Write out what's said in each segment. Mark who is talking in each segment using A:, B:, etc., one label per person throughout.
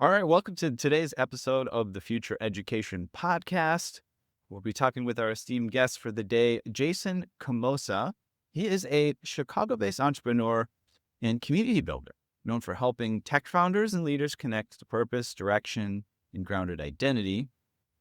A: All right, welcome to today's episode of the Future Education Podcast. We'll be talking with our esteemed guest for the day, Jason Komosa. He is a Chicago-based entrepreneur and community builder, known for helping tech founders and leaders connect to purpose, direction, and grounded identity.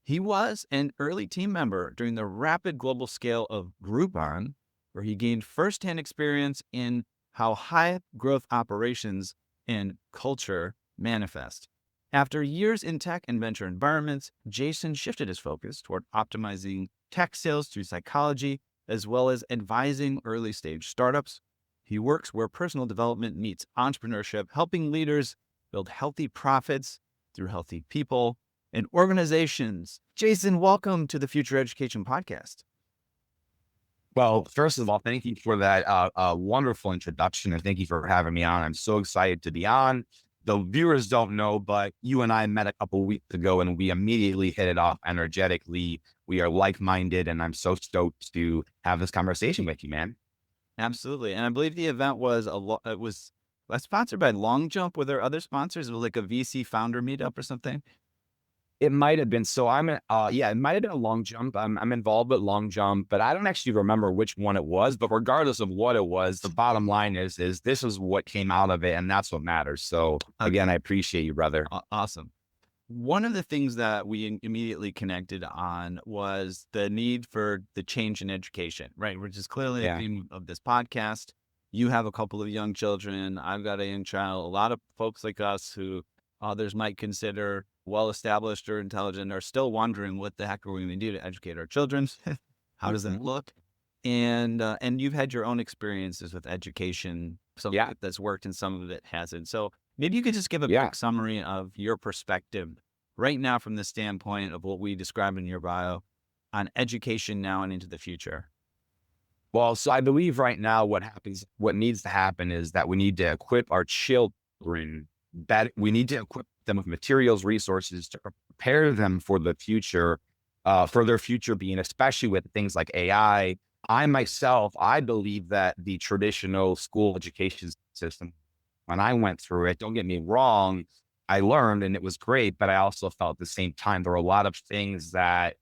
A: He was an early team member during the rapid global scale of Groupon, where he gained firsthand experience in how high growth operations and culture manifest. After years in tech and venture environments, Jason shifted his focus toward optimizing tech sales through psychology, as well as advising early stage startups. He works where personal development meets entrepreneurship, helping leaders build healthy profits through healthy people and organizations. Jason, welcome to the Future Education Podcast.
B: Well, first of all, thank you for that wonderful introduction, and thank you for having me on. I'm so excited to be on. The viewers don't know, but you and I met a couple weeks ago, and we immediately hit it off energetically. We are like-minded, and I'm so stoked to have this conversation with you, man.
A: Absolutely. And I believe the event was it was sponsored by Long Jump. Were there other sponsors? It was like a VC founder meetup or something?
B: It might have been. So yeah, it might have been a long jump. I'm involved with long jump, but I don't actually remember which one it was. But regardless of what it was, the bottom line is this is what came out of it, and that's what matters. So again, I appreciate you, brother.
A: Awesome. One of the things that we immediately connected on was the need for the change in education, right? Which is clearly a
B: Yeah.
A: theme of this podcast. You have a couple of young children. I've got a young child. A lot of folks like us who others might consider well-established or intelligent are still wondering what the heck are we going to do to educate our children? How does that look? And you've had your own experiences with education. Some of
B: Yeah.
A: it that's worked and some of it hasn't. So maybe you could just give a
B: Yeah.
A: quick summary of your perspective right now from the standpoint of what we described in your bio on education now and into the future.
B: Well, so I believe right now what needs to happen is that we need to equip our children that we need to equip them with materials, resources to prepare them for the future, for their future being, especially with things like AI. I believe that the traditional school education system, when I went through it, don't get me wrong, I learned and it was great, but I also felt at the same time there were a lot of things that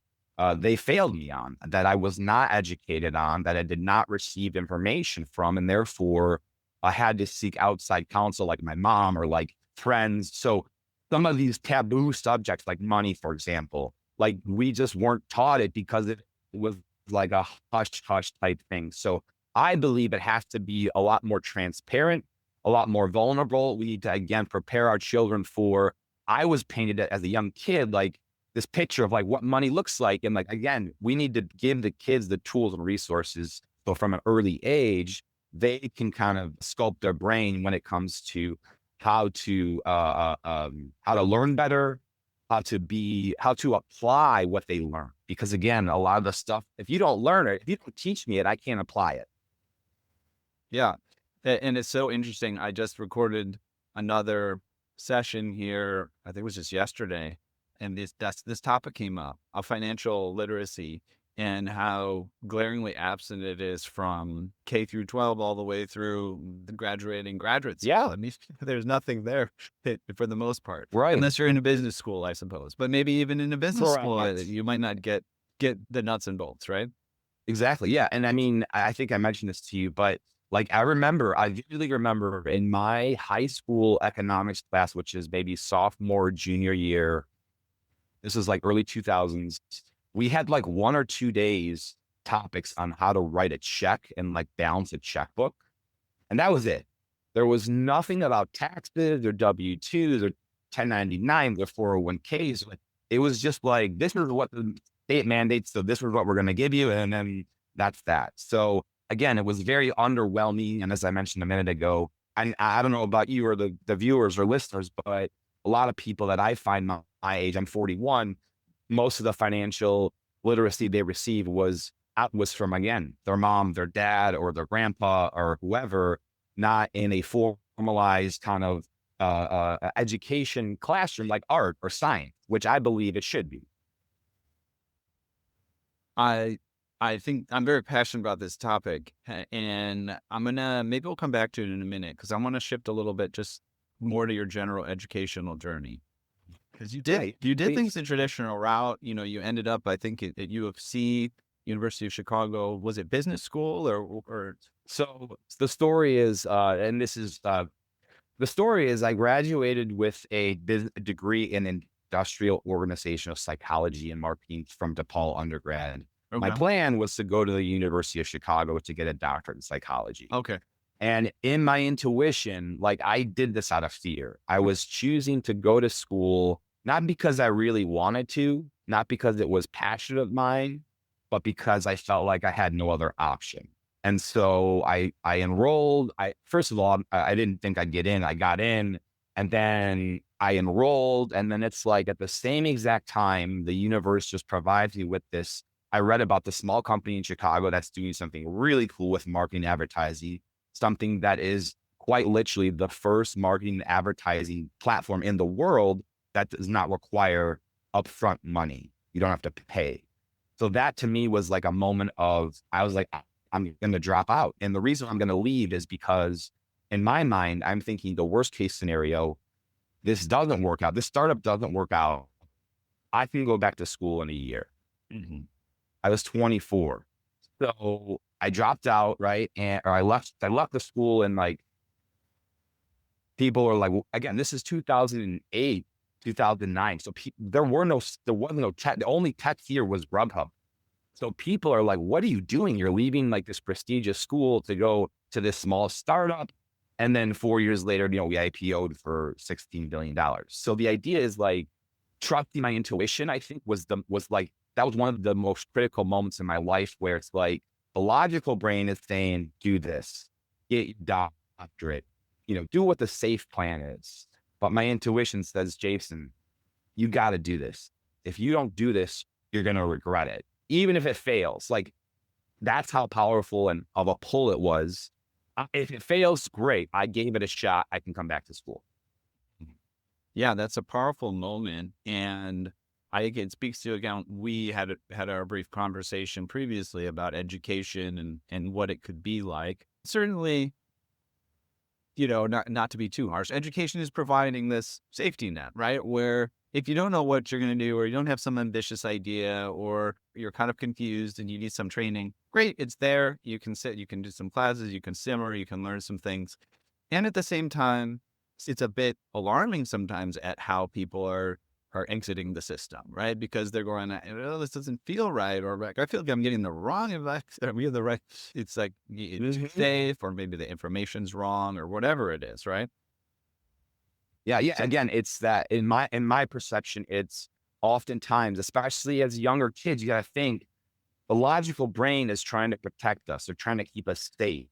B: they failed me on, that I was not educated on, that I did not receive information from, and therefore I had to seek outside counsel, like my mom or like friends. So some of these taboo subjects, like money, for example, like we just weren't taught it because it was like a hush hush type thing. So I believe it has to be a lot more transparent, a lot more vulnerable. We need to again prepare our children for. I was painted as a young kid, like this picture of like what money looks like. And like, again, we need to give the kids the tools and resources. So from an early age, they can kind of sculpt their brain when it comes to how to learn better, how to apply what they learn. Because again, a lot of the stuff, if you don't learn it, if you don't teach me it, I can't apply it.
A: Yeah. And it's so interesting. I just recorded another session here. I think it was just yesterday. And this topic came up of financial literacy and how glaringly absent it is from K through 12 all the way through the graduating graduates.
B: Yeah.
A: I mean, there's nothing there for the most part,
B: Right.
A: unless you're in a business school, I suppose. But maybe even in a business school,
B: Correct.
A: you might not get the nuts and bolts, right?
B: Exactly. Yeah. And I mean, I think I mentioned this to you, but like I vividly remember in my high school economics class, which is maybe sophomore, junior year, this is like early 2000s. We had like 1 or 2 days topics on how to write a check and like balance a checkbook. And that was it. There was nothing about taxes or W-2s or 1099s or 401ks. It was just like, this is what the state mandates. So this is what we're going to give you. And then that's that. So again, it was very underwhelming. And as I mentioned a minute ago, and I don't know about you or the viewers or listeners, but a lot of people that I find my age, I'm 41, most of the financial literacy they received was from, again, their mom, their dad, or their grandpa or whoever, not in a formalized kind of education classroom like art or science, which I believe it should be.
A: I I think I'm very passionate about this topic, and maybe we'll come back to it in a minute because I want to shift a little bit just more to your general educational journey. Because
B: Right.
A: you did things the traditional route. You ended up, I think, at U of C, University of Chicago. Was it business school or?
B: So the story is, and this is the story is I graduated with a degree in industrial organizational psychology and marketing from DePaul undergrad. My
A: Okay.
B: plan was to go to the University of Chicago to get a doctorate in psychology.
A: Okay.
B: And in my intuition, like I did this out of fear. I was choosing to go to school, not because I really wanted to, not because it was passion of mine, but because I felt like I had no other option. And so I enrolled. First of all, I didn't think I'd get in. I got in, and then I enrolled. And then it's like at the same exact time, the universe just provides me with this. I read about the small company in Chicago that's doing something really cool with marketing advertising, something that is quite literally the first marketing and advertising platform in the world that does not require upfront money. You don't have to pay. So that to me was like a moment of, I was like, I'm going to drop out. And the reason I'm going to leave is because in my mind, I'm thinking the worst case scenario, this doesn't work out. This startup doesn't work out. I can go back to school in a year.
A: Mhm.
B: I was 24. So I dropped out, right? Or I left the school and like people are like, well, again, this is 2008, 2009. So there wasn't no tech. The only tech here was Grubhub. So people are like, what are you doing? You're leaving like this prestigious school to go to this small startup. And then 4 years later, we IPO'd for $16 billion. So the idea is like trusting my intuition, I think that was one of the most critical moments in my life where it's like the logical brain is saying, do this, get your doctorate, do what the safe plan is. But my intuition says, Jason, you got to do this. If you don't do this, you're going to regret it. Even if it fails, like that's how powerful and of a pull it was. If it fails, great. I gave it a shot. I can come back to school.
A: Yeah, that's a powerful moment. And I think it speaks to, again, we had our brief conversation previously about education and what it could be like. Certainly, not to be too harsh, education is providing this safety net, right? Where if you don't know what you're going to do, or you don't have some ambitious idea, or you're kind of confused and you need some training, great, it's there. You can sit, you can do some classes, you can simmer, you can learn some things. And at the same time, it's a bit alarming sometimes at how people are exiting the system, right? Because they're going, oh, this doesn't feel right, or like, I feel like I'm getting the wrong advice, or I'm getting the right. It's like it's too safe, or maybe the information's wrong, or whatever it is, right?
B: Yeah, yeah. Again, it's that in my perception, it's oftentimes, especially as younger kids, you got to think the logical brain is trying to protect us. They're trying to keep us safe.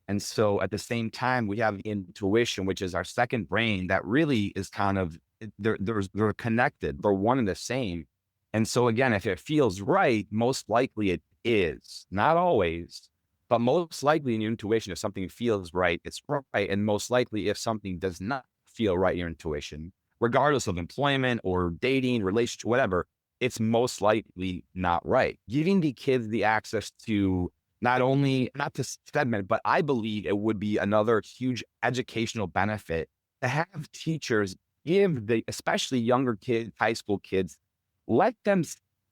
B: And so at the same time, we have intuition, which is our second brain that really is kind of, they're connected. They're one and the same. And so again, if it feels right, most likely it is. Not always, but most likely in your intuition, if something feels right, it's right. And most likely if something does not feel right in your intuition, regardless of employment or dating, relationship, whatever, it's most likely not right. Giving the kids the access to not to segment, but I believe it would be another huge educational benefit to have teachers give especially younger kids, high school kids, let them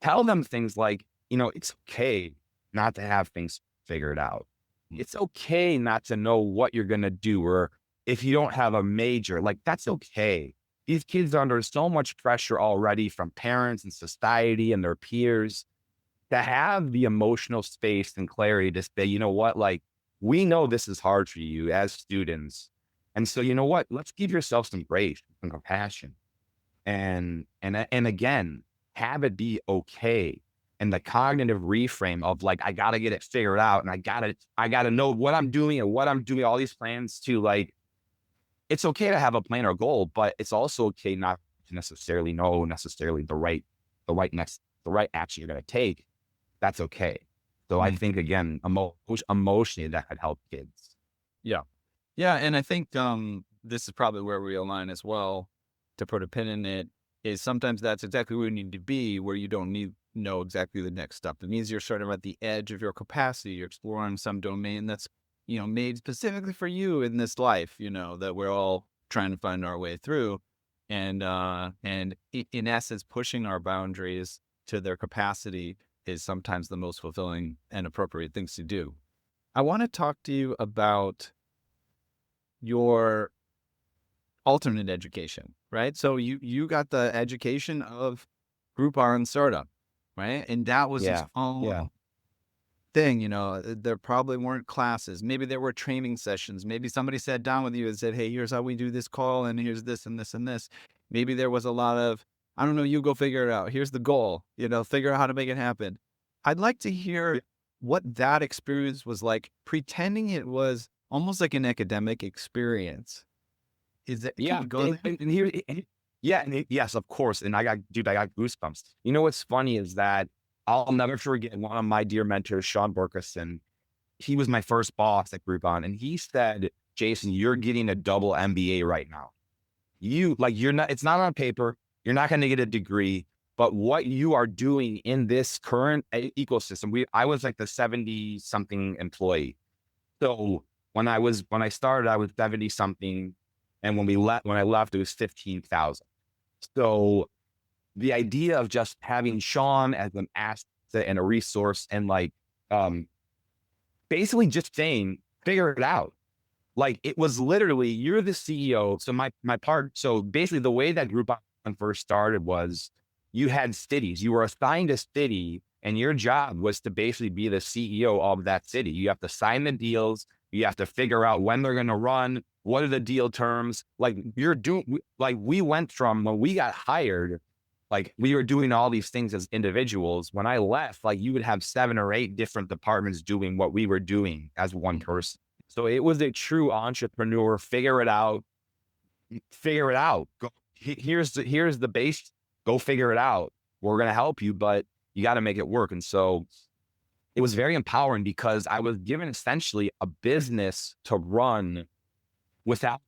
B: tell them things like, it's okay not to have things figured out. It's okay not to know what you're going to do, or if you don't have a major, like that's okay. These kids are under so much pressure already from parents and society and their peers to have the emotional space and clarity to say, you know what, like we know this is hard for you as students. And so, you know what, let's give yourself some grace and compassion and again, have it be okay. And the cognitive reframe of like, I got to get it figured out and I gotta know what I'm doing and what I'm doing, all these plans to like, it's okay to have a plan or goal, but it's also okay not to necessarily know the right action you're going to take. That's okay. So I
A: Mm.
B: think again, emotionally that could help kids.
A: Yeah. Yeah. And I think this is probably where we align as well, to put a pin in it, is sometimes that's exactly where you need to be, where you don't know exactly the next step. It means you're sort of at the edge of your capacity. You're exploring some domain that's, made specifically for you in this life, that we're all trying to find our way through. in essence, pushing our boundaries to their capacity is sometimes the most fulfilling and appropriate things to do. I want to talk to you about your alternate education, right? So you got the education of Groupon and startup, right? And that was its
B: Yeah.
A: own
B: Yeah.
A: thing, there probably weren't classes. Maybe there were training sessions. Maybe somebody sat down with you and said, hey, here's how we do this call, and here's this and this and this. Maybe there was a lot of, I don't know, you go figure it out. Here's the goal, figure out how to make it happen. I'd like to hear what that experience was like, pretending it was almost like an academic experience. Is that, can
B: Yeah.
A: you go there?
B: And here, yes, of course. And I got goosebumps. You know, what's funny is that I'll never forget one of my dear mentors, Sean Borkerson. He was my first boss at Groupon. And he said, Jason, you're getting a double MBA right now. You're not, it's not on paper. You're not going to get a degree, but what you are doing in this current ecosystem, I was like the 70 something employee. So when I started, I was 70 something. And when I left, it was 15,000. So the idea of just having Sean as an asset and a resource and basically just saying, figure it out. Like, it was literally, you're the CEO. So so basically the way that Groupon first started was you had cities, you were assigned a city, and your job was to basically be the CEO of that city. You have to sign the deals. You have to figure out when they're going to run. What are the deal terms? We went from when we got hired, like we were doing all these things as individuals. When I left, like you would have 7 or 8 different departments doing what we were doing as one person. So it was a true entrepreneur, figure it out. Go, here's the base, go figure it out. We're going to help you, but you got to make it work. And so it was very empowering because I was given essentially a business to run without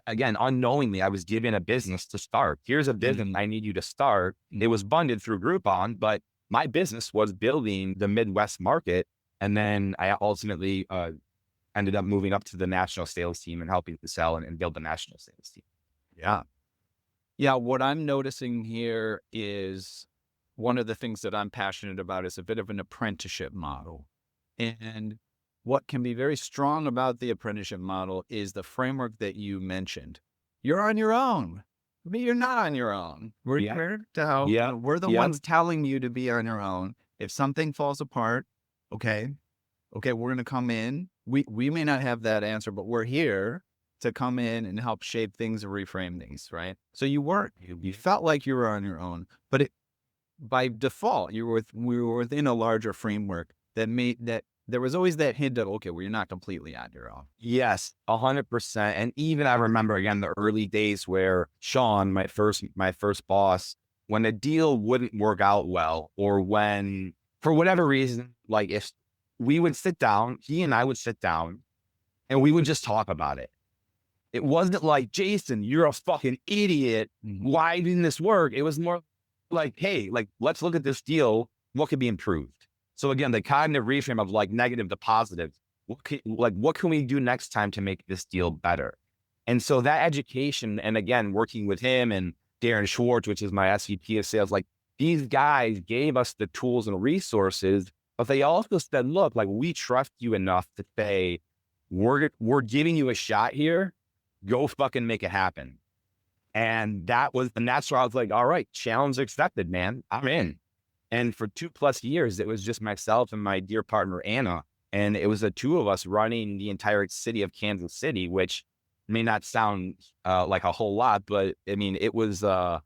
B: again, unknowingly, I was given a business to start. Here's a business I need you to start. It was funded through Groupon, but my business was building the Midwest market. And then I ultimately ended up moving up to the national sales team and helping to sell and build the national sales team.
A: Yeah. Yeah. What I'm noticing here is one of the things that I'm passionate about is a bit of an apprenticeship model. And what can be very strong about the apprenticeship model is the framework that you mentioned. You're on your own, but you're not on your own. We're here to help. We're the ones telling you to be on your own. If something falls apart, okay, we're going to come in. We may not have that answer, but we're here to come in and help shape things and reframe things, right? So you felt like you were on your own, but by default, we were within a larger framework that there was always that hint of, okay, well, you're not completely on your own.
B: Yes, 100%. And even I remember again, the early days where Sean, my first boss, when a deal wouldn't work out well, or when for whatever reason, like if we would sit down, he and I would sit down and we would just talk about it. It wasn't like, Jason, you're a fucking idiot. Why didn't this work? It was more like, hey, like, let's look at this deal. What could be improved? So again, the cognitive reframe of like negative to positive. What can we do next time to make this deal better? And so that education, and again, working with him and Darren Schwartz, which is my SVP of sales, like these guys gave us the tools and resources, but they also said, look, like we trust you enough to say, we're giving you a shot here. Go fucking make it happen. And that's where I was like, all right, challenge accepted, man. I'm in. And for 2+ years, it was just myself and my dear partner, Anna. And it was the two of us running the entire city of Kansas City, which may not sound like a whole lot, but I mean, it was a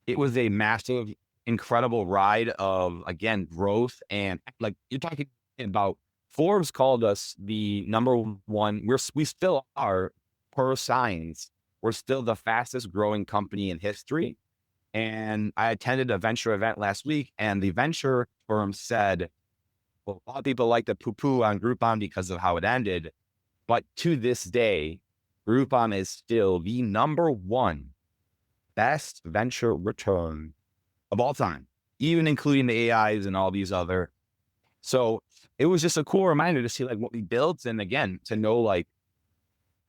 B: massive, incredible ride of, again, growth. And like you're talking about, Forbes called us the number one. We still are, per science, we're still the fastest growing company in history. And I attended a venture event last week, and the venture firm said, well, a lot of people like to poo-poo on Groupon because of how it ended. But to this day, Groupon is still the number one best venture return of all time, even including the AIs and all these other. So it was just a cool reminder to see like what we built. And again, to know like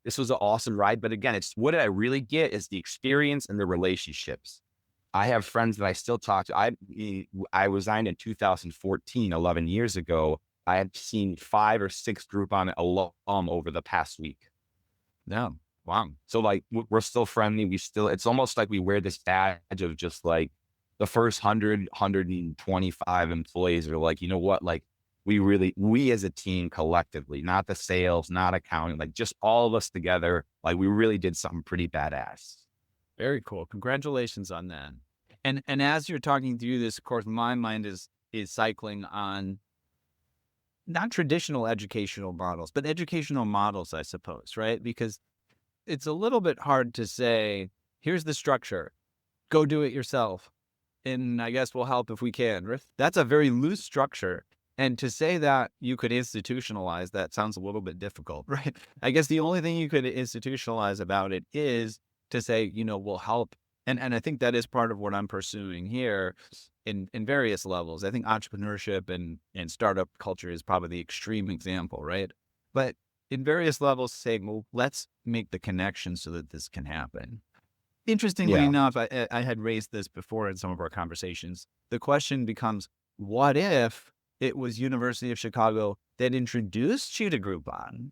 B: this was an awesome ride. But again, it's what did I really get is the experience and the relationships. I have friends that I still talk to. I resigned in 2014, 11 years ago. I had seen 5 or 6 Groupon alum over the past week.
A: Yeah. Wow.
B: So like we're still friendly. It's almost like we wear this badge of just like the first 125 employees are like, you know what? Like we as a team collectively, not the sales, not accounting, like just all of us together, like we really did something pretty badass.
A: Very cool. Congratulations on that. And as you're talking through this, of course, my mind is cycling on not traditional educational models, but educational models, I suppose, right? Because it's a little bit hard to say, here's the structure, go do it yourself. And I guess we'll help if we can. Right? That's a very loose structure. And to say that you could institutionalize that sounds a little bit difficult, right? I guess the only thing you could institutionalize about it is to say, we'll help. And I think that is part of what I'm pursuing here in various levels. I think entrepreneurship and startup culture is probably the extreme example, right? But in various levels, saying, well, let's make the connection so that this can happen. Interestingly enough, I had raised this before in some of our conversations. The question becomes, what if it was University of Chicago that introduced you to Groupon,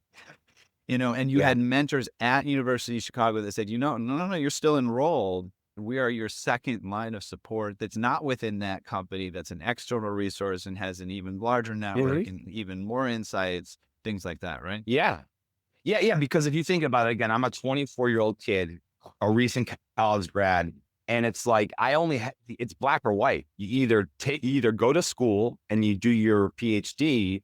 A: and you had mentors at University of Chicago that said, no, you're still enrolled. We are your second line of support that's not within that company, that's an external resource and has an even larger network and even more insights, things like that, right?
B: Yeah. Because if you think about it, again, I'm a 24-year-old kid, a recent college grad, and it's like it's black or white. You either go to school and you do your PhD,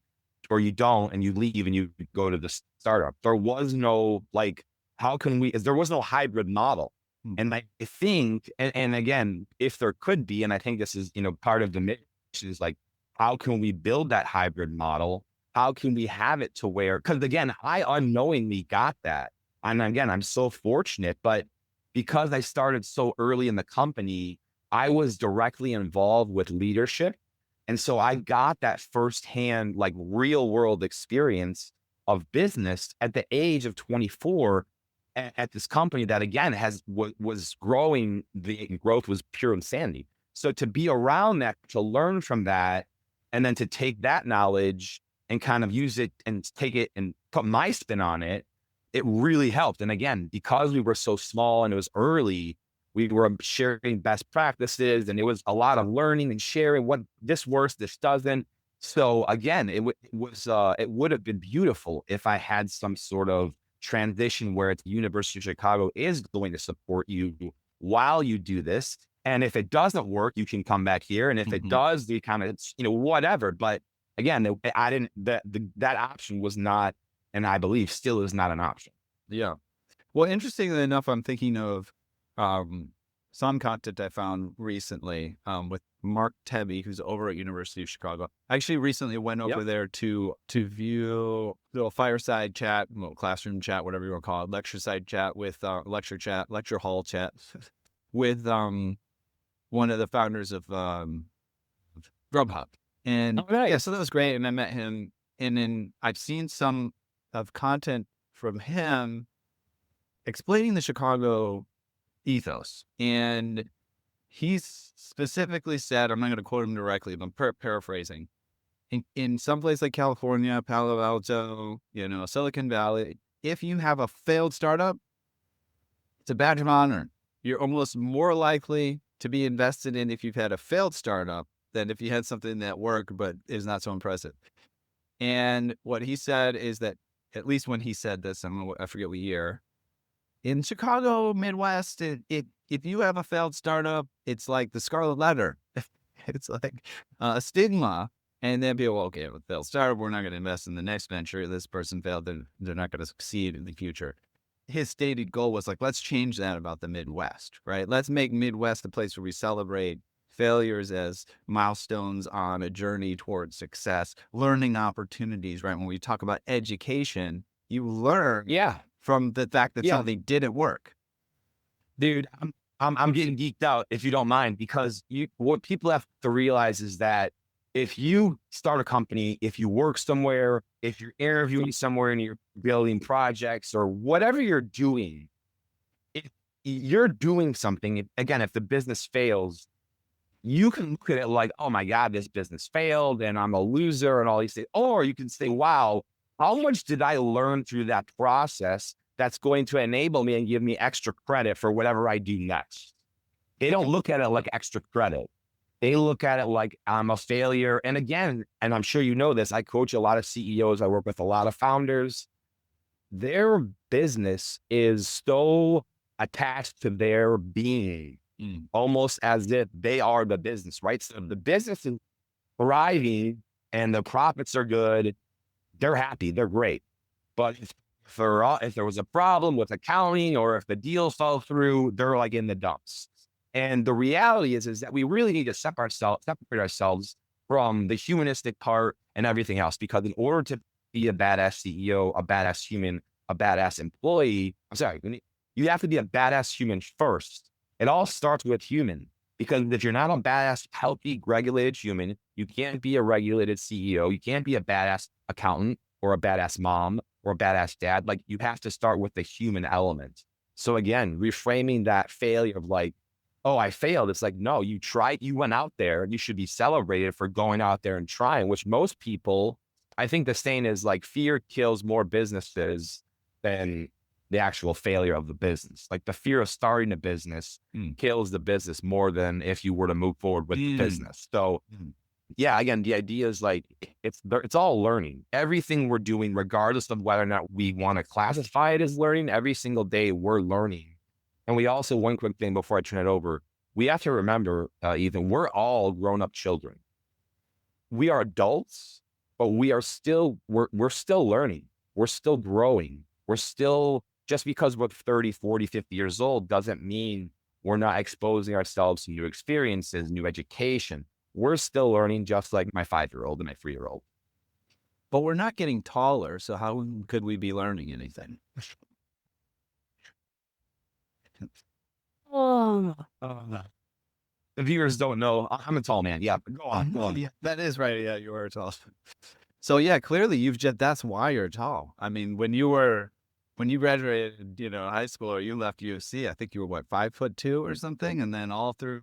B: or you don't and you leave and you go to the startup. There was no like, there was no hybrid model. And I think, and again, if there could be, and I think this is, part of the mission is like, how can we build that hybrid model? How can we have it to where, because again, I unknowingly got that. And again, I'm so fortunate, but because I started so early in the company, I was directly involved with leadership. And so I got that firsthand, like real world experience of business at the age of 24 at this company that again was growing. The growth was pure insanity. So to be around that, to learn from that, and then to take that knowledge and kind of use it and take it and put my spin on it, it really helped. And again, because we were so small and it was early, we were sharing best practices and it was a lot of learning and sharing what this works, this doesn't. So again, it would have been beautiful if I had some sort of transition where it's the University of Chicago is going to support you while you do this. And if it doesn't work, you can come back here. And if it does, you kind of, whatever. But again, that option was not, and I believe still is not an option.
A: Yeah. Well, interestingly enough, I'm thinking of some content I found recently with Mark Tebby, who's over at University of Chicago. I actually recently went over there to view a little fireside chat, classroom chat, whatever you want to call it, lecture chat with lecture hall chat with one of the founders of Grubhub. And so that was great. And I met him, and then I've seen some of content from him explaining the Chicago ethos. And he's specifically said, I'm not going to quote him directly, but I'm paraphrasing. In some place like California, Palo Alto, Silicon Valley, if you have a failed startup, it's a badge of honor. You're almost more likely to be invested in if you've had a failed startup than if you had something that worked but is not so impressive. And what he said is that, at least when he said this, I forget what year, in Chicago, Midwest, if you have a failed startup, it's like the scarlet letter. It's like a stigma. And then people, okay, with failed startup, we're not going to invest in the next venture. This person failed, they're not going to succeed in the future. His stated goal was like, let's change that about the Midwest, right? Let's make Midwest a place where we celebrate failures as milestones on a journey towards success, learning opportunities, right? When we talk about education, you learn from the fact that something didn't work.
B: Dude, I'm getting geeked out if you don't mind, because what people have to realize is that if you start a company, if you work somewhere, if you're interviewing somewhere and you're building projects or whatever you're doing, if you're doing something, again, if the business fails, you can look at it like, oh my God, this business failed and I'm a loser and all these things. Or you can say, wow, how much did I learn through that process that's going to enable me and give me extra credit for whatever I do next? They don't look at it like extra credit. They look at it like I'm a failure. And again, and I'm sure you know this, I coach a lot of CEOs. I work with a lot of founders. Their business is so attached to their being, almost as if they are the business, right? So the business is thriving and the profits are good. They're happy. They're great. But if there was a problem with accounting or if the deal fell through, they're like in the dumps. And the reality is that we really need to separate ourselves from the humanistic part and everything else, because in order to be a badass CEO, a badass human, a badass employee, you have to be a badass human first. It all starts with human, because if you're not a badass, healthy, regulated human, you can't be a regulated CEO. You can't be a badass accountant or a badass mom or a badass dad. Like, you have to start with the human element. So again, reframing that failure of like, oh, I failed. It's like, no, you tried, you went out there, and you should be celebrated for going out there and trying, which most people, I think the saying is like, fear kills more businesses than the actual failure of the business. Like, the fear of starting a business kills the business more than if you were to move forward with the business. So yeah, again, the idea is like, it's all learning. Everything we're doing, regardless of whether or not we want to classify it as learning, every single day we're learning. And we also, one quick thing before I turn it over, we have to remember, Eathan, we're all grown-up children. We are adults, but we're still learning. We're still growing. We're still, just because we're 30, 40, 50 years old doesn't mean we're not exposing ourselves to new experiences, new education. We're still learning, just like my 5-year-old and my 3-year-old.
A: But we're not getting taller, so how could we be learning anything?
B: The viewers don't know, I'm a tall man. Yeah, go on.
A: Yeah, that is right. Yeah, you are tall. So yeah, clearly that's why you're tall. I mean, when you graduated, high school, or you left USC, I think you were what, 5'2" or something, and then all through,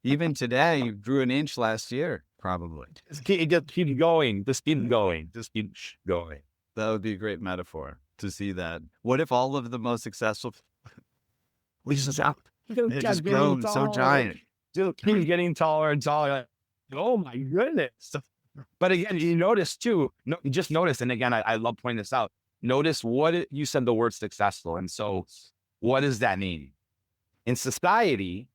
A: even today, you grew an inch last year, probably.
B: Just keep going. Just keep going. Just keep going.
A: That would be a great metaphor to see that. What if all of the most successful, just grown so giant,
B: just keep getting taller and taller. Oh my goodness. But again, you notice too, just notice, and again, I love pointing this out. Notice you said the word successful. And so what does that mean? In society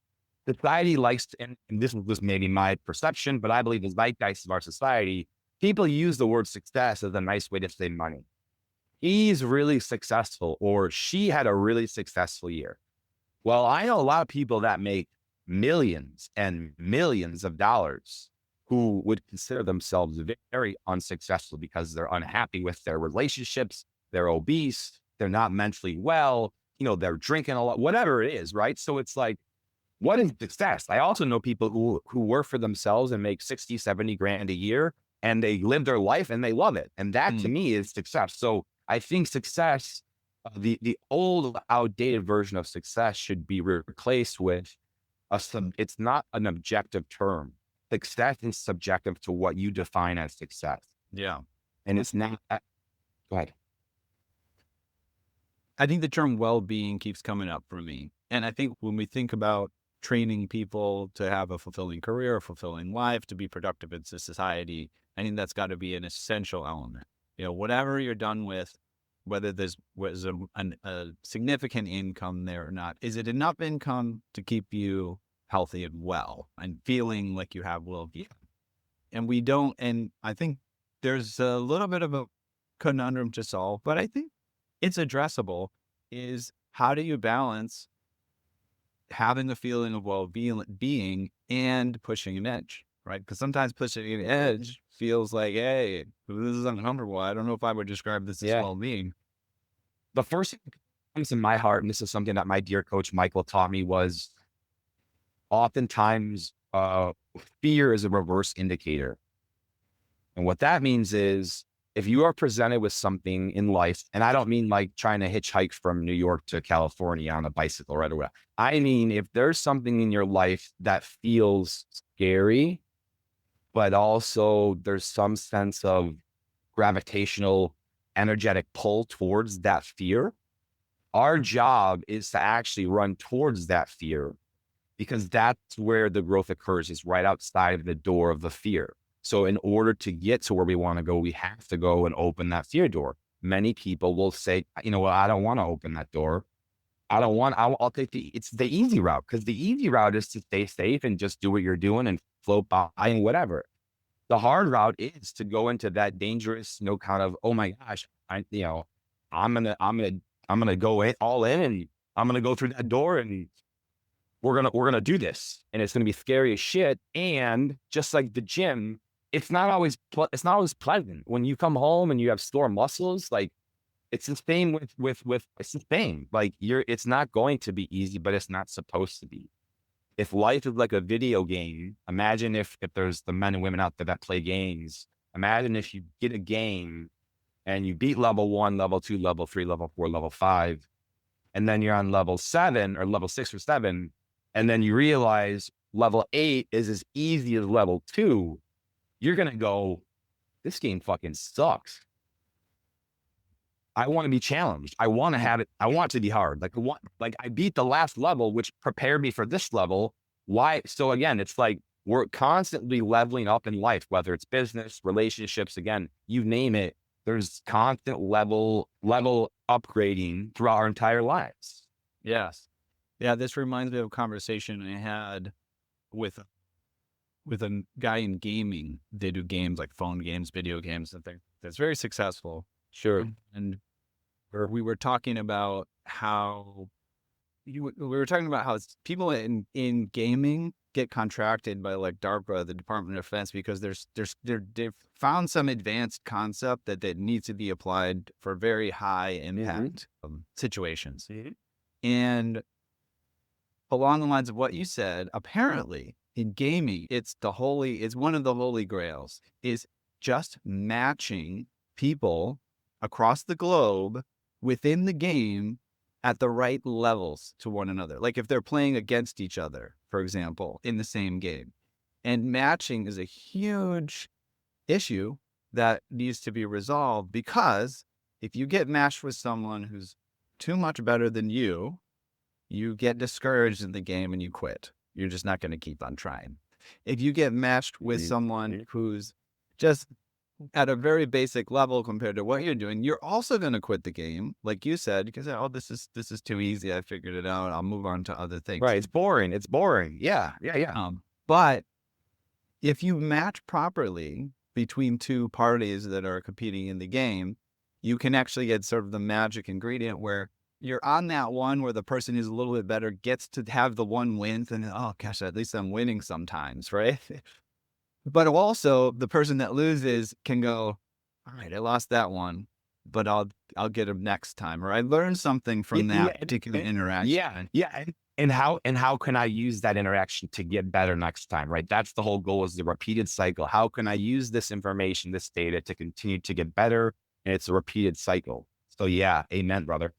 B: likes to, and this was maybe my perception, but I believe the zeitgeist of our society, people use the word success as a nice way to say money. He's really successful, or she had a really successful year. Well, I know a lot of people that make millions and millions of dollars who would consider themselves very unsuccessful because they're unhappy with their relationships, they're obese, they're not mentally well, they're drinking a lot, whatever it is, right? So it's like, what is success? I also know people who work for themselves and make 60, 70 grand a year, and they live their life and they love it. And that to me is success. So I think success, the old outdated version of success should be replaced with it's not an objective term. Success is subjective to what you define as success.
A: Yeah.
B: And it's not, go ahead.
A: I think the term well-being keeps coming up for me. And I think when we think about training people to have a fulfilling career, a fulfilling life, to be productive in society, I think that's got to be an essential element. Whatever you're done with, whether there's a significant income there or not, is it enough income to keep you healthy and well and feeling like you have well-being? And we don't, and I think there's a little bit of a conundrum to solve, but I think it's addressable, is how do you balance having a feeling of well-being and pushing an edge, right? Because sometimes pushing an edge feels like, hey, this is uncomfortable. I don't know if I would describe this as well-being.
B: The first thing that comes in my heart, and this is something that my dear coach Michael taught me, was oftentimes fear is a reverse indicator. And what that means is if you are presented with something in life, and I don't mean like trying to hitchhike from New York to California on a bicycle right away. I mean, if there's something in your life that feels scary, but also there's some sense of gravitational, energetic pull towards that fear, our job is to actually run towards that fear because that's where the growth occurs, is right outside the door of the fear. So in order to get to where we want to go, we have to go and open that fear door. Many people will say, you know what, I don't want to open that door. I'll take it's the easy route, because the easy route is to stay safe and just do what you're doing and float by and whatever. The hard route is to go into that dangerous, kind of, oh my gosh, I'm gonna go all in, and I'm gonna go through that door, and we're gonna do this, and it's gonna be scary as shit. And just like the gym, it's not always pleasant when you come home and you have sore muscles. Like it's the same with it's the same. Like it's not going to be easy, but it's not supposed to be. If life is like a video game, imagine if there's the men and women out there that play games. Imagine if you get a game and you beat level 1, level 2, level 3, level 4, level 5, and then you're on level 7 or level 6 or 7, and then you realize level 8 is as easy as level 2. You're going to go, this game fucking sucks. I want to be challenged. I want to have it. I want it to be hard. Like I beat the last level, which prepared me for this level. Why? So again, it's like we're constantly leveling up in life, whether it's business, relationships, again, you name it. There's constant level upgrading throughout our entire lives.
A: Yes. Yeah. This reminds me of a conversation I had with a guy in gaming. They do games like phone games, video games, and things. That's very successful.
B: Sure.
A: And we were talking about how people in gaming get contracted by like DARPA, the Department of Defense, because they've found some advanced concept that needs to be applied for very high impact situations. And along the lines of what you said, apparently in gaming, it's one of the holy grails, is just matching people across the globe within the game at the right levels to one another. Like if they're playing against each other, for example, in the same game. And matching is a huge issue that needs to be resolved, because if you get matched with someone who's too much better than you get discouraged in the game and you quit. You're just not going to keep on trying. If you get matched with someone who's just at a very basic level compared to what you're doing, you're also going to quit the game, like you said, because this is too easy. I figured it out. I'll move on to other things.
B: Right? It's boring. Yeah.
A: But if you match properly between two parties that are competing in the game, you can actually get sort of the magic ingredient where you're on that one where the person who's a little bit better gets to have the one win, and oh gosh, at least I'm winning sometimes, right? But also the person that loses can go, all right, I lost that one, but I'll get him next time, or I learned something from that particular interaction.
B: Yeah. And how can I use that interaction to get better next time, right? That's the whole goal, is the repeated cycle. How can I use this information, this data, to continue to get better? And it's a repeated cycle. So yeah, amen, brother.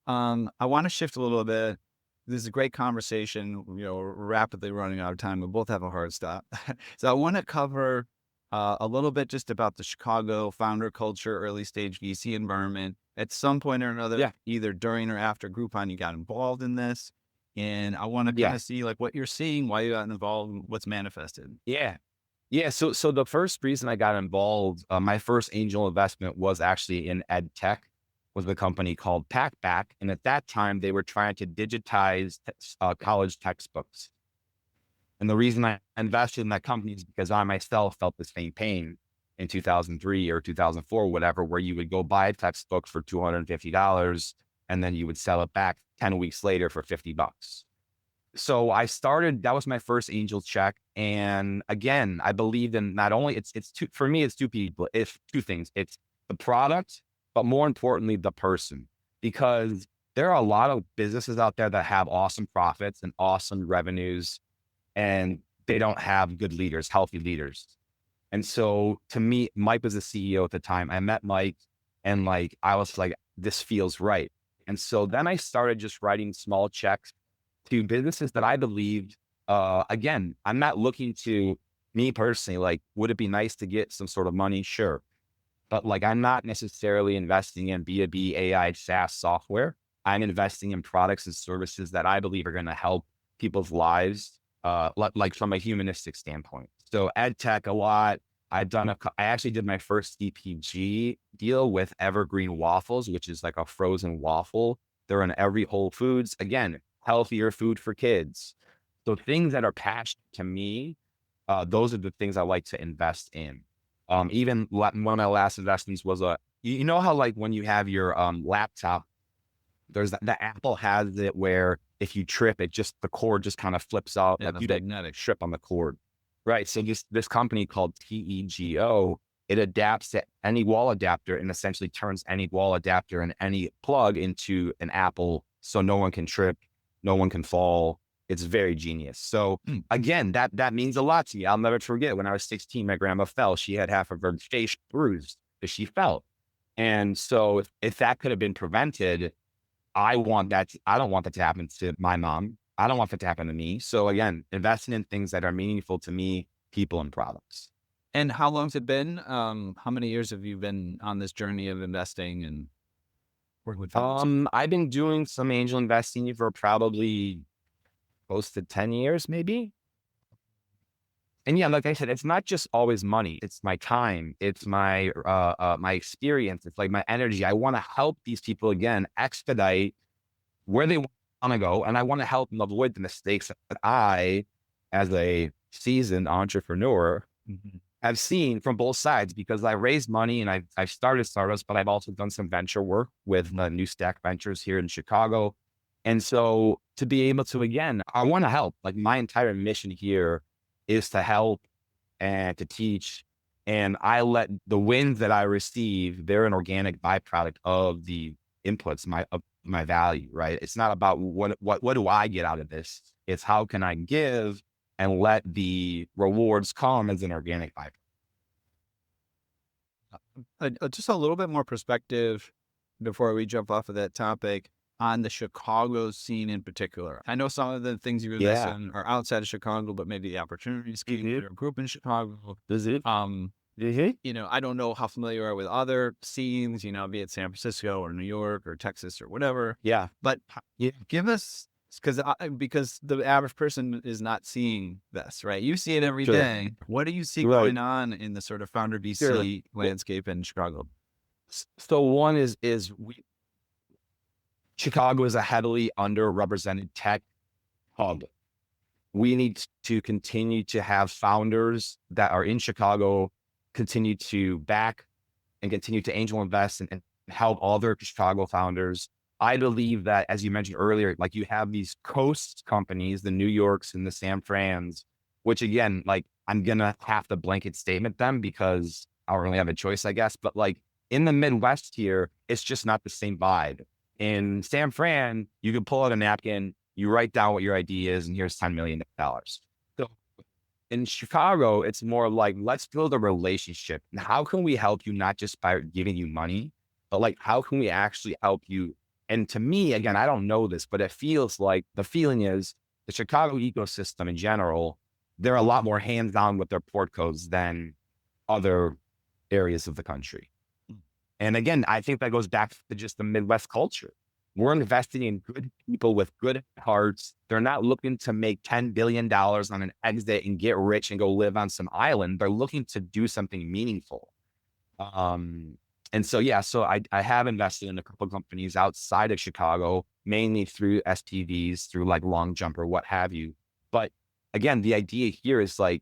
A: I want to shift a little bit. This is a great conversation. We're rapidly running out of time. We both have a hard stop. So I want to cover a little bit just about the Chicago founder culture, early stage VC environment. At some point or another, either during or after Groupon, you got involved in this. And I want to kind of see like what you're seeing, why you got involved, what's manifested.
B: Yeah. So the first reason I got involved, my first angel investment was actually in ed tech, was a company called Packback. And at that time, they were trying to digitize college textbooks. And the reason I invested in that company is because I myself felt the same pain in 2003 or 2004, whatever, where you would go buy a textbook for $250 and then you would sell it back 10 weeks later for $50. So that was my first angel check. And again, I believed in not only for me, it's two people, it's two things. It's the product, but more importantly, the person, because there are a lot of businesses out there that have awesome profits and awesome revenues, and they don't have good leaders, healthy leaders. And so to me, Mike was the CEO at the time. I met Mike and like, I was like, this feels right. And so then I started just writing small checks to businesses that I believed, again, I'm not looking to me personally, like, would it be nice to get some sort of money? Sure. But like, I'm not necessarily investing in B2B AI SaaS software. I'm investing in products and services that I believe are going to help people's lives, like from a humanistic standpoint. So ed tech a lot. I actually did my first CPG deal with Evergreen Waffles, which is like a frozen waffle. They're in every Whole Foods. Again, healthier food for kids. So things that are passionate to me, those are the things I like to invest in. Even one of my last investments was you know how like when you have your laptop, there's the Apple has it where if you trip, the cord just kind of flips out,
A: Yeah,
B: like
A: the
B: you don't
A: magnetic.
B: trip on the cord. Right. So this company called TEGO, it adapts to any wall adapter and essentially turns any wall adapter and any plug into an Apple so no one can trip, no one can fall. It's very genius. So again, that means a lot to me. I'll never forget when I was 16, my grandma fell. She had half of her face bruised because she fell. And so if that could have been prevented, I don't want that to happen to my mom. I don't want that to happen to me. So again, investing in things that are meaningful to me, people and products.
A: And how long's it been? How many years have you been on this journey of investing and working with founders?
B: I've been doing some angel investing for probably close to 10 years, maybe. And yeah, like I said, it's not just always money. It's my time. It's my experience. It's like my energy. I want to help these people again, expedite where they want to go. And I want to help them avoid the mistakes that I, as a seasoned entrepreneur,
A: Mhm.
B: have seen from both sides because I raised money and I've started startups, but I've also done some venture work with New Stack Ventures here in Chicago. And so to be able to, again, I want to help. Like my entire mission here is to help and to teach. And I let the wins that I receive, they're an organic byproduct of the inputs, of my value, right? It's not about what do I get out of this? It's how can I give and let the rewards come as an organic byproduct.
A: Just a little bit more perspective before we jump off of that topic on the Chicago scene in particular. I know some of the things you invest
B: Yeah.
A: in are outside of Chicago, but maybe the opportunities came
B: Mhm.
A: through a group in Chicago.
B: Does it?
A: Um,
B: Mhm.
A: I don't know how familiar you are with other scenes, be it San Francisco or New York or Texas or whatever,
B: Yeah.
A: but
B: Yeah.
A: give us because the average person is not seeing this, right? You see it every
B: Sure.
A: day. What do you see
B: Right.
A: going on in the sort of founder
B: Sure.
A: VC
B: Well,
A: landscape in Chicago?
B: so one is Chicago is a heavily underrepresented tech hub. We need to continue to have founders that are in Chicago continue to back and continue to angel invest and help other Chicago founders. I believe that, as you mentioned earlier, like you have these coast companies, the New Yorks and the San Frans, which again, like I'm going to have to blanket statement them because I don't really have a choice, I guess. But like in the Midwest here, it's just not the same vibe. In San Fran, you can pull out a napkin, you write down what your idea is, and here's $10 million. So in Chicago, it's more like, let's build a relationship. And how can we help you not just by giving you money, but like, how can we actually help you? And to me, again, I don't know this, but it feels like the feeling is the Chicago ecosystem in general, they're a lot more hands on with their port codes than other areas of the country. And again, I think that goes back to just the Midwest culture. We're investing in good people with good hearts. They're not looking to make $10 billion on an exit and get rich and go live on some island. They're looking to do something meaningful. Um, and so, yeah, so I have invested in a couple of companies outside of Chicago, mainly through SPVs, through like Long Jump or what have you. But again, the idea here is like,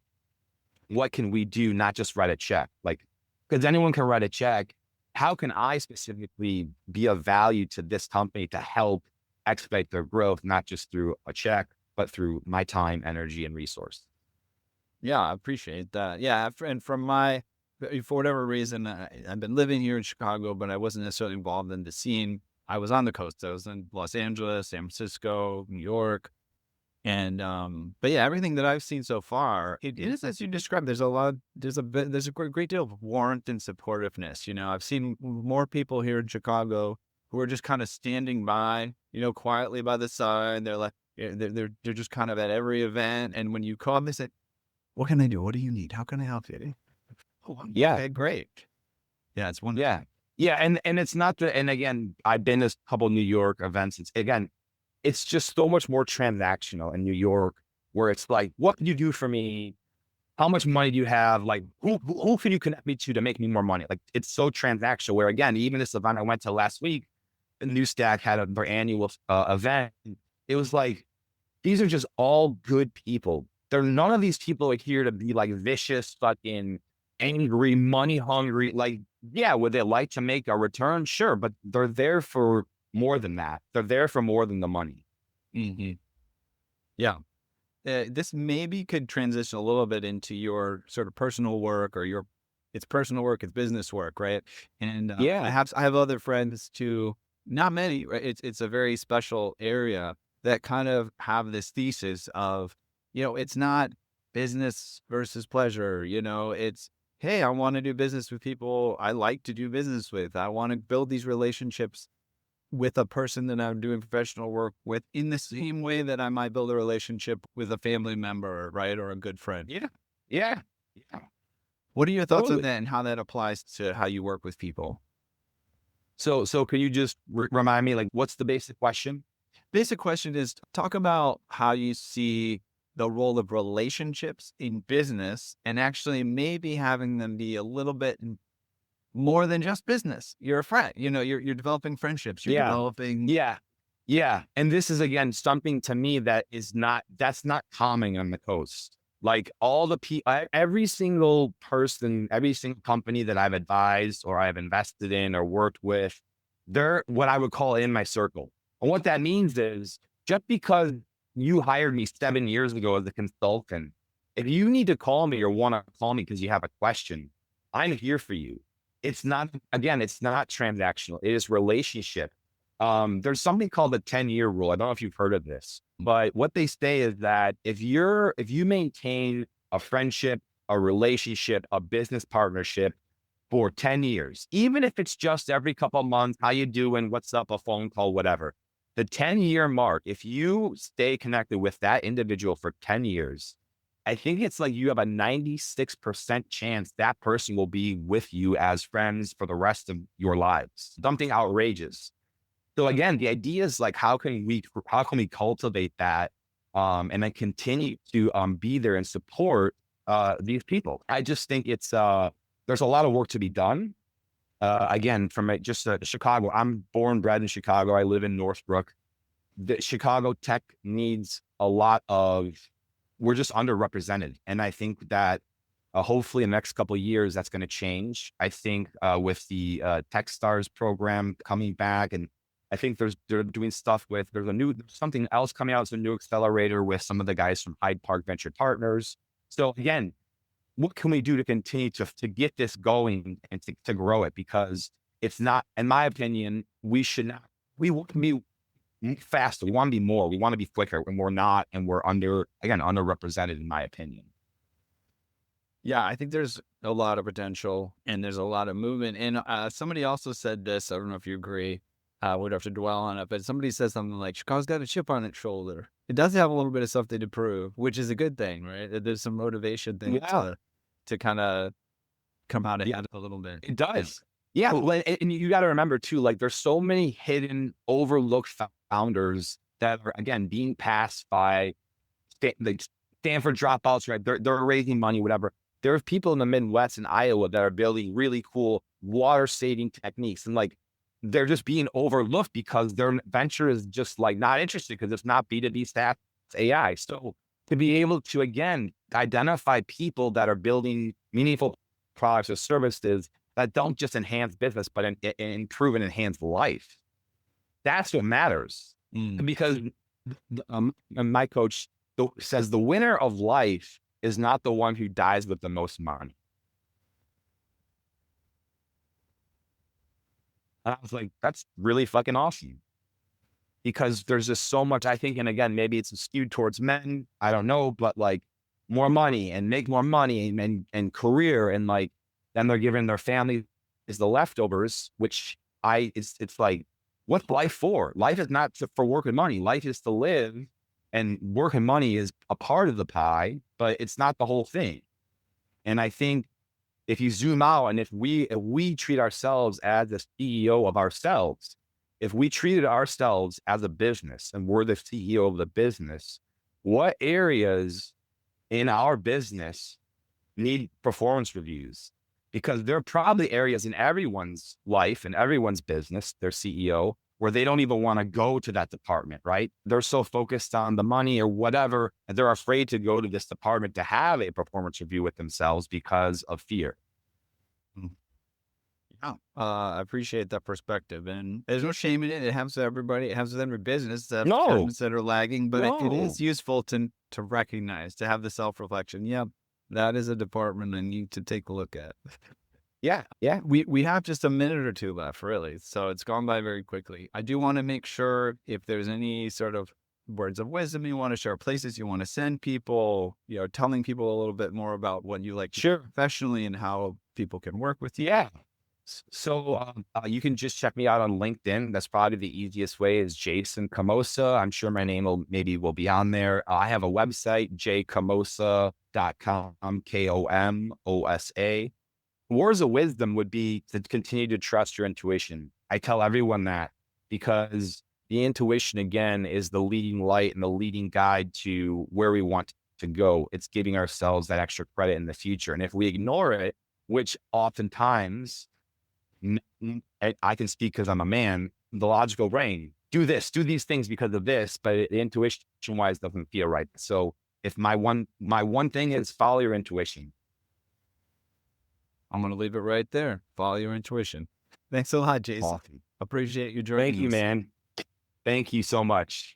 B: what can we do? Not just write a check, like, because anyone can write a check. How can I specifically be of value to this company to help expedite their growth, not just through a check, but through my time, energy, and resource?
A: Yeah, I appreciate that. Yeah, and for whatever reason, I've been living here in Chicago, but I wasn't necessarily involved in the scene. I was on the coast. I was in Los Angeles, San Francisco, New York, But yeah, everything that I've seen so far, it is as you described. There's a great deal of warmth and supportiveness. I've seen more people here in Chicago who are just kind of standing by, quietly by the side. They're like, they're just kind of at every event. And when you call them, they say, "What can I do? What do you need? How can I help you?" Oh,
B: Yeah.
A: okay, great. Yeah, it's wonderful.
B: Yeah. Yeah. And it's not and again, I've been to a couple New York events. It's just so much more transactional in New York, where it's like, what can you do for me? How much money do you have? Like, who can you connect me to make me more money? Like, it's so transactional. Where again, even this event I went to last week, the New Stack had their annual event. It was like, these are just all good people. None of these people are here to be like vicious, fucking angry, money hungry. Like, yeah, would they like to make a return? Sure, but they're there for more than that. They're there for more than the money.
A: Hmm. Yeah. This maybe could transition a little bit into your sort of personal work or it's personal work, it's business work, right? And
B: Yeah.
A: I have other friends too, not many, right? It's a very special area that kind of have this thesis of, it's not business versus pleasure, it's, hey, I want to do business with people I like to do business with. I want to build these relationships with a person that I'm doing professional work with in the same way that I might build a relationship with a family member, right? Or a good friend.
B: Yeah. Yeah. Yeah.
A: What are your thoughts on
B: Totally.
A: that and how that applies to how you work with people?
B: So can you just remind me, like, what's the basic question?
A: Basic question is talk about how you see the role of relationships in business and actually maybe having them be a little bit more than just business. You're a friend, you're developing friendships, you're
B: Yeah.
A: developing.
B: Yeah. Yeah. And this is again something to me that's not common on the coast. Like all the people, every single person, every single company that I've advised or I've invested in or worked with, they're what I would call in my circle. And what that means is just because you hired me 7 years ago as a consultant, if you need to call me or want to call me because you have a question, I'm here for you. It's not, again, it's not transactional. It is relationship. There's something called the 10-year rule. I don't know if you've heard of this, but what they say is that if you maintain a friendship, a relationship, a business partnership for 10 years, even if it's just every couple of months, how you doing, what's up, a phone call, whatever, the 10-year mark, if you stay connected with that individual for 10 years, I think it's like you have a 96% chance that person will be with you as friends for the rest of your lives. Something outrageous. So again, the idea is like, how can we cultivate that, and then continue to be there and support these people? I just think there's a lot of work to be done. Again, from Chicago, I'm born, bred in Chicago. I live in Northbrook. The Chicago tech needs a lot of. We're just underrepresented, and I think that hopefully in the next couple of years that's going to change. I think with the TechStars program coming back, and I think they're doing stuff with there's something else coming out. It's a new accelerator with some of the guys from Hyde Park Venture Partners. So again, what can we do to continue to get this going and to grow it? Because it's not, in my opinion, we should not. We want to be faster. We want to be more. We want to be quicker, and we're not, and we're underrepresented, in my opinion.
A: Yeah, I think there's a lot of potential and there's a lot of movement. And somebody also said this. I don't know if you agree. We'd have to dwell on it, but somebody says something like Chicago's got a chip on its shoulder. It does have a little bit of something to prove, which is a good thing, right? There's some motivation thing
B: Yeah,
A: to kind of come out
B: yeah,
A: ahead a little bit.
B: it does. Yeah, well, and you got to remember too, like there's so many hidden, overlooked founders that are again being passed by like Stanford dropouts, right? They're raising money, whatever. There are people in the Midwest and Iowa that are building really cool water saving techniques, and like they're just being overlooked because their venture is just like not interested because it's not B2B SaaS AI. So to be able to again identify people that are building meaningful products or services that don't just enhance business but improve and enhance life, that's what matters.
A: Mm.
B: Because my coach says the winner of life is not the one who dies with the most money. And I was like, that's really fucking awesome. because there's just so much, I think, and again, maybe it's skewed towards men. I don't know, but like more money and make more money and career. And like, then they're giving their family is the leftovers, which it's like, what's life for? Life is not for work and money. Life is to live, and work and money is a part of the pie, but it's not the whole thing. And I think if you zoom out and if we treat ourselves as the CEO of ourselves, if we treated ourselves as a business and we're the CEO of the business, what areas in our business need performance reviews? Because there are probably areas in everyone's life and everyone's business, their CEO, where they don't even want to go to that department, right? They're so focused on the money or whatever, and they're afraid to go to this department to have a performance review with themselves because of fear.
A: Mm. Yeah. I appreciate that perspective, and there's no shame in it. It happens to everybody. It happens to every business that
B: No,
A: departments that are lagging, but it
B: no.
A: is useful to recognize, to have the self-reflection. Yeah, that is a department I need to take a look at.
B: Yeah, yeah.
A: We have just a minute or two left, really, so it's gone by very quickly. I do want to make sure if there's any sort of words of wisdom you want to share, places you want to send people, telling people a little bit more about what you like to do
B: Sure.
A: professionally and how people can work with you.
B: Yeah. So you can just check me out on LinkedIn. That's probably the easiest way, is Jason Komosa. I'm sure my name will be on there. I have a website, jkomosa.com, Komosa. Words of wisdom would be to continue to trust your intuition. I tell everyone that, because the intuition, again, is the leading light and the leading guide to where we want to go. It's giving ourselves that extra credit in the future. And if we ignore it, which oftentimes, I can speak because I'm a man, the logical brain, do this, do these things because of this, but the intuition wise doesn't feel right. So if my one thing is follow your intuition.
A: I'm going to leave it right there. Follow your intuition. Thanks a lot, Jason.
B: Awesome.
A: Appreciate you
B: Thank
A: joining
B: you,
A: us.
B: man. Thank you so much.